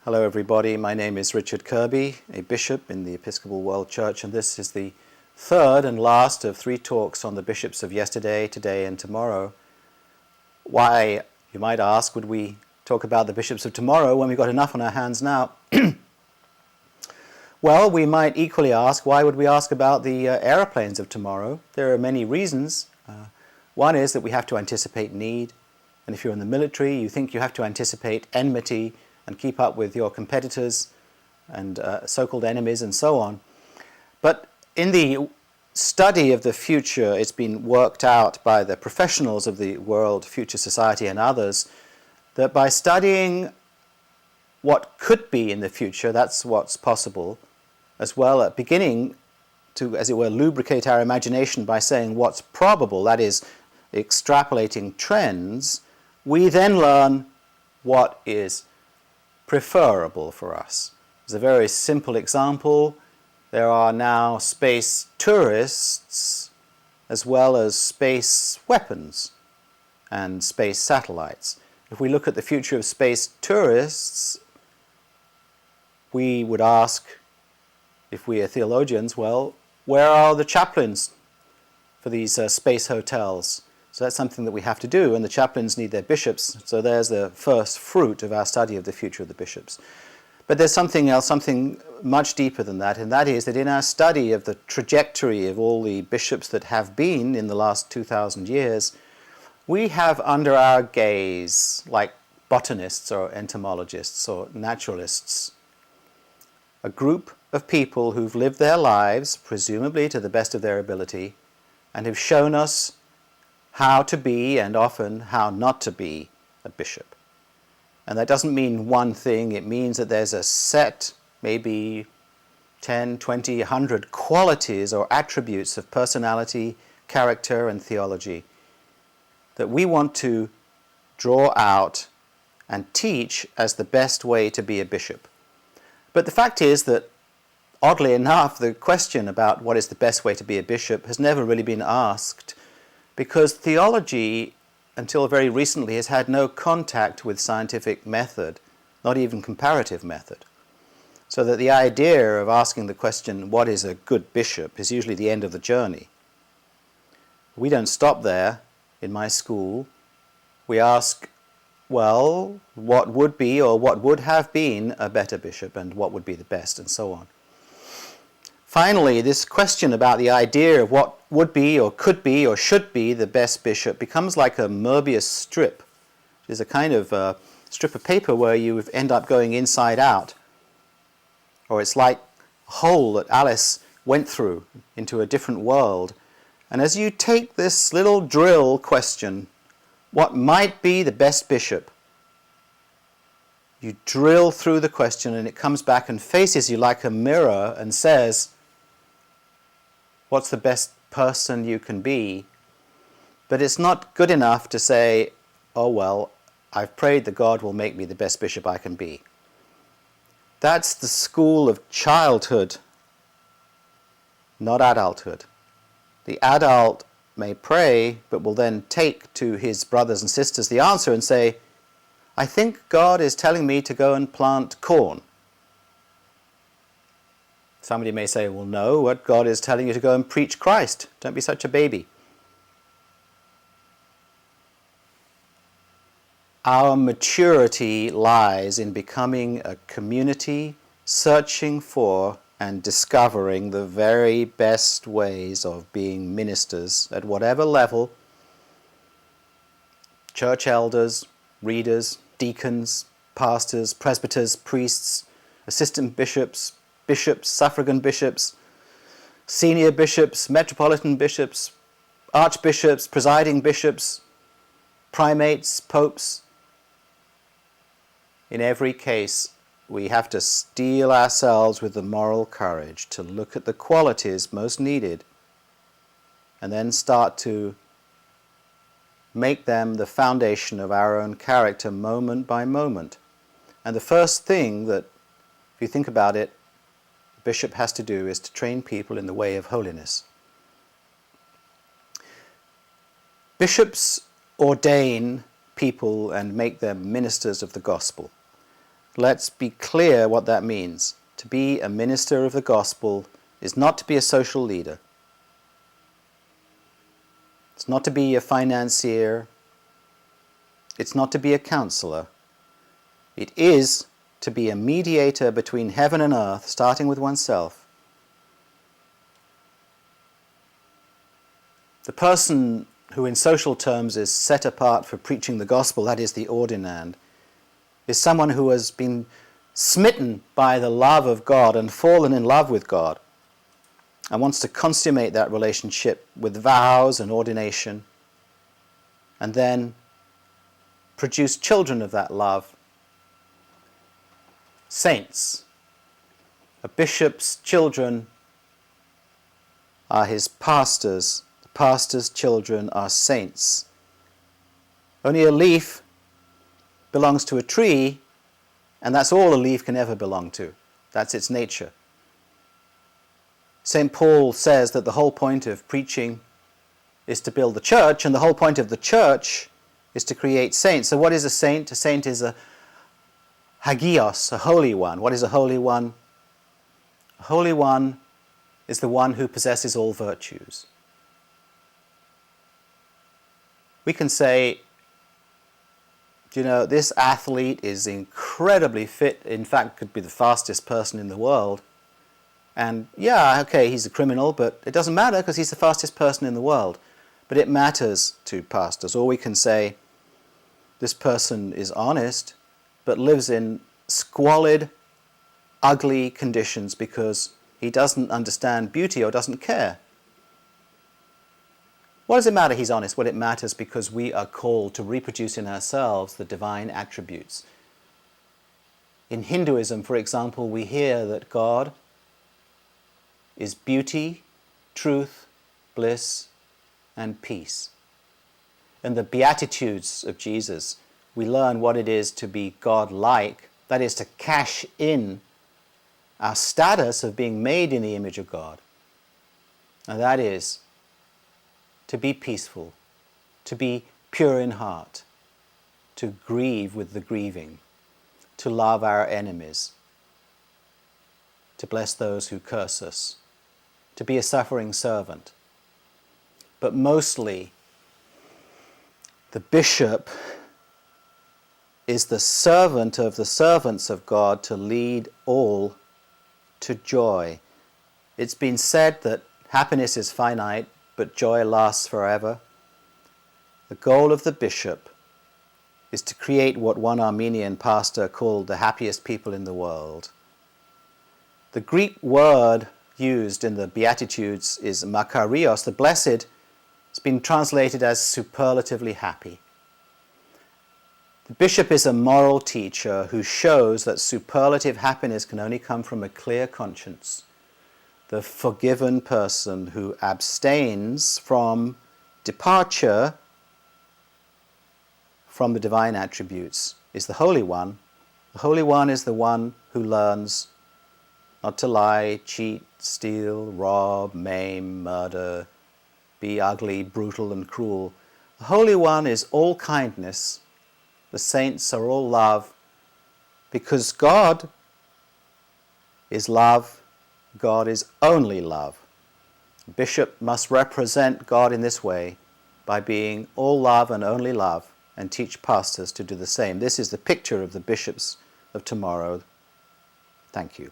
Hello everybody, my name is Richard Kirby, a bishop in the Episcopal World Church, and this is the third and last of 3 talks on the bishops of yesterday, today and tomorrow. Why, you might ask, would we talk about the bishops of tomorrow when we've got enough on our hands now? Well, we might equally ask, why would we ask about the aeroplanes of tomorrow? There are many reasons. One is that we have to anticipate need, and if you're in the military, you think you have to anticipate enmity and keep up with your competitors and so-called enemies and so on. But in the study of the future, it's been worked out by the professionals of the World Future Society and others that by studying what could be in the future, that's what's possible, as well as beginning to, as it were, lubricate our imagination by saying what's probable, that is, extrapolating trends, we then learn what is preferable for us. As a very simple example, there are now space tourists as well as space weapons and space satellites. If we look at the future of space tourists, we would ask, if we are theologians, well, where are the chaplains for these space hotels? So that's something that we have to do, and the chaplains need their bishops, so there's the first fruit of our study of the future of the bishops. But there's something else, something much deeper than that, and that is that in our study of the trajectory of all the bishops that have been in the last 2,000 years, we have under our gaze, like botanists or entomologists or naturalists, a group of people who've lived their lives, presumably to the best of their ability, and have shown us how to be, and often how not to be, a bishop. And that doesn't mean one thing, it means that there's a set, maybe 10, 20, 100 qualities or attributes of personality, character, and theology that we want to draw out and teach as the best way to be a bishop. But the fact is that, oddly enough, the question about what is the best way to be a bishop has never really been asked, because theology, until very recently, has had no contact with scientific method, not even comparative method. So that the idea of asking the question, what is a good bishop, is usually the end of the journey. We don't stop there in my school. We ask, well, what would be or what would have been a better bishop, and what would be the best, and so on. Finally, this question about the idea of what would be or could be or should be the best bishop becomes like a Mobius strip. It's a kind of strip of paper where you end up going inside out. Or it's like a hole that Alice went through into a different world. And as you take this little drill question, what might be the best bishop, you drill through the question and it comes back and faces you like a mirror and says, what's the best person you can be? But it's not good enough to say, oh well, I've prayed that God will make me the best bishop I can be. That's the school of childhood, not adulthood. The adult may pray, but will then take to his brothers and sisters the answer and say, I think God is telling me to go and plant corn. Somebody may say, well, no, what God is telling you to go and preach Christ. Don't be such a baby. Our maturity lies in becoming a community searching for and discovering the very best ways of being ministers at whatever level. Church elders, readers, deacons, pastors, presbyters, priests, assistant bishops, bishops, suffragan bishops, senior bishops, metropolitan bishops, archbishops, presiding bishops, primates, popes. In every case, we have to steel ourselves with the moral courage to look at the qualities most needed and then start to make them the foundation of our own character moment by moment. And the first thing that, if you think about it, a bishop has to do is to train people in the way of holiness. Bishops ordain people and make them ministers of the gospel. let's be clear what that means. To be a minister of the gospel is not to be a social leader. It's not to be a financier. It's not to be a counselor. It is to be a mediator between heaven and earth, starting with oneself. The person who in social terms is set apart for preaching the gospel, that is the ordain, is someone who has been smitten by the love of God and fallen in love with God and wants to consummate that relationship with vows and ordination and then produce children of that love, saints. A bishop's children are his pastors. The pastor's children are saints. Only a leaf belongs to a tree, and that's all a leaf can ever belong to. That's its nature. St. Paul says that the whole point of preaching is to build the church, and the whole point of the church is to create saints. So what is a saint? A saint is a hagios, a holy one. What is a holy one? A holy one is the one who possesses all virtues. We can say, you know, this athlete is incredibly fit, in fact could be the fastest person in the world. And yeah, okay, he's a criminal, but it doesn't matter because he's the fastest person in the world. But it matters to pastors. Or we can say, this person is honest, but lives in squalid, ugly conditions because he doesn't understand beauty or doesn't care. What does it matter he's honest? Well, it matters because we are called to reproduce in ourselves the divine attributes. In Hinduism, for example, we hear that God is beauty, truth, bliss, and peace. In the Beatitudes of Jesus, we learn what it is to be God-like, that is to cash in our status of being made in the image of God. And that is to be peaceful, to be pure in heart, to grieve with the grieving, to love our enemies, to bless those who curse us, to be a suffering servant. But mostly, the bishop is the servant of the servants of God to lead all to joy. It's been said that happiness is finite, but joy lasts forever. The goal of the bishop is to create what one Armenian pastor called the happiest people in the world. The Greek word used in the Beatitudes is makarios, the blessed. It's been translated as superlatively happy. The bishop is a moral teacher who shows that superlative happiness can only come from a clear conscience. The forgiven person who abstains from departure from the divine attributes is the Holy One. The Holy One is the one who learns not to lie, cheat, steal, rob, maim, murder, be ugly, brutal, and cruel. The Holy One is all kindness. The saints are all love, because God is love. God is only love. A bishop must represent God in this way by being all love and only love, and teach pastors to do the same. This is the picture of the bishops of tomorrow. Thank you.